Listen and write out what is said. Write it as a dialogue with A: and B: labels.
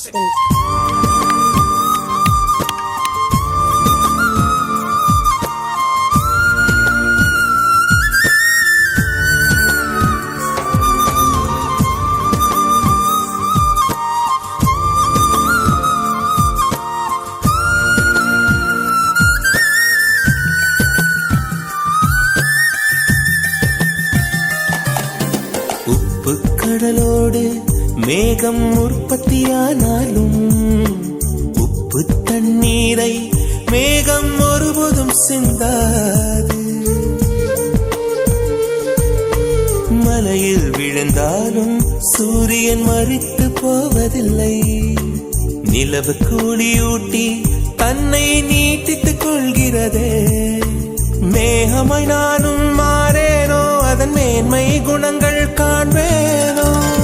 A: Production.
B: உப்பு கடலோடு மேகம் உற்பத்தியானாலும் உப்பு தண்ணீரை மேகம் ஒருபோதும் சிந்தாது. மலையில் விழுந்தாலும் சூரியன் மறித்து போவதில்லை. நிலவு கூலியூட்டி தன்னை நீட்டித்துக் கொள்கிறதே. மேகமாய் நானும் மாறேனோ, அதன் மேன்மை குணங்கள் காண்பேனோ.